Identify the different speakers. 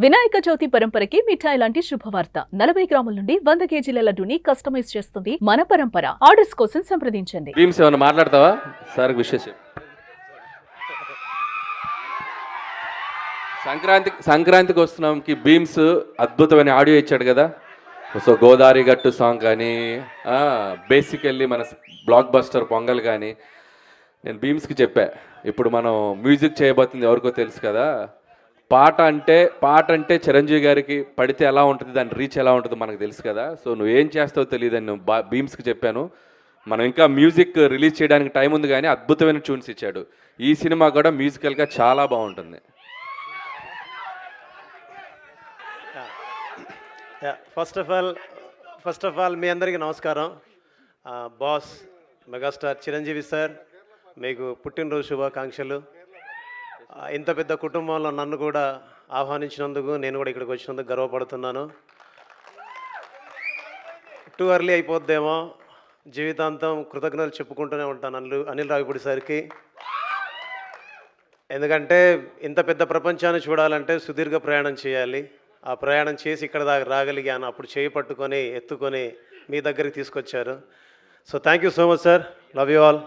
Speaker 1: వినాయక చవితి పరంపరకి మిఠాయి లాంటి శుభవార్త 40 గ్రాముల నుండి 100 కేజీల లడ్డూని కస్టమైజ్ చేస్తుంది మన పరంపర. ఆర్డర్స్ కోసం సంప్రదించండి.
Speaker 2: భీమ్స్ ఏమన్నా మాట్లాడతావా సార్? విషయం సంక్రాంతికి వస్తున్నాంకి భీమ్స్ అద్భుతమైన ఆడియో ఇచ్చాడు కదా. సో గోదావరి గట్టు సాంగ్ కానీ బేసికల్లీ మన బ్లాక్ బస్టర్ పొంగల్ కానీ నేను భీమ్స్కి చెప్పా. ఇప్పుడు మనం మ్యూజిక్ చేయబోతుంది ఎవరికో తెలుసు కదా. పాట అంటే చిరంజీవి గారికి పడితే ఎలా ఉంటుంది, దాని రీచ్ ఎలా ఉంటుందో మనకు తెలుసు కదా. సో నువ్వేం చేస్తావో తెలియదని నేను భీమ్స్కి చెప్పాను. మనం ఇంకా మ్యూజిక్ రిలీజ్ చేయడానికి టైం ఉంది, కానీ అద్భుతమైన ట్యూన్స్ ఇచ్చాడు. ఈ సినిమా కూడా మ్యూజికల్గా చాలా బాగుంటుంది.
Speaker 3: ఫస్ట్ ఆఫ్ ఆల్ మీ అందరికీ నమస్కారం. బాస్ మెగాస్టార్ చిరంజీవి సార్, మీకు పుట్టినరోజు శుభాకాంక్షలు. ఇంత పెద్ద కుటుంబంలో నన్ను కూడా ఆహ్వానించినందుకు, నేను కూడా ఇక్కడికి వచ్చినందుకు గర్వపడుతున్నాను. టూ ఎర్లీ అయిపోద్దేమో, జీవితాంతం కృతజ్ఞతలు చెప్పుకుంటూనే ఉంటాను అనిల్ రావిపూడి సార్కి. ఎందుకంటే ఇంత పెద్ద ప్రపంచాన్ని చూడాలంటే సుదీర్ఘ ప్రయాణం చేయాలి. ఆ ప్రయాణం చేసి ఇక్కడ దాకా రాగలిగాను. అప్పుడు చేయి పట్టుకొని ఎత్తుకొని మీ దగ్గరికి తీసుకొచ్చారు. So thank you so much sir. Love you all.